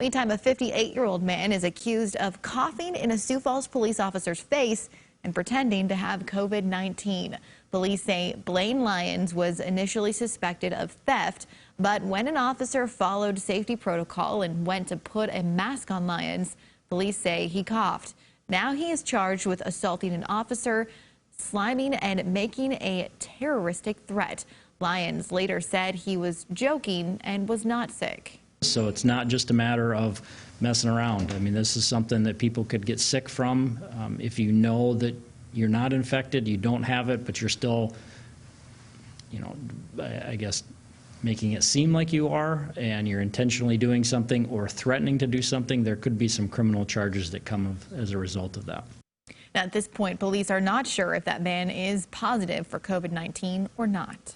Meantime, a 58-year-old man is accused of coughing in a Sioux Falls police officer's face and pretending to have COVID-19. Police say Blaine Lyons was initially suspected of theft, but when an officer followed safety protocol and went to put a mask on Lyons, police say he coughed. Now he is charged with assaulting an officer, sliming and making a terroristic threat. Lyons later said he was joking and was not sick. So it's not just a matter of messing around. I mean, this is something that people could get sick from. If you know that you're not infected, you don't have it, but you're still, I guess, making it seem like you are, and you're intentionally doing something or threatening to do something, there could be some criminal charges that come as a result of that. Now, at this point, police are not sure if that man is positive for COVID-19 or not.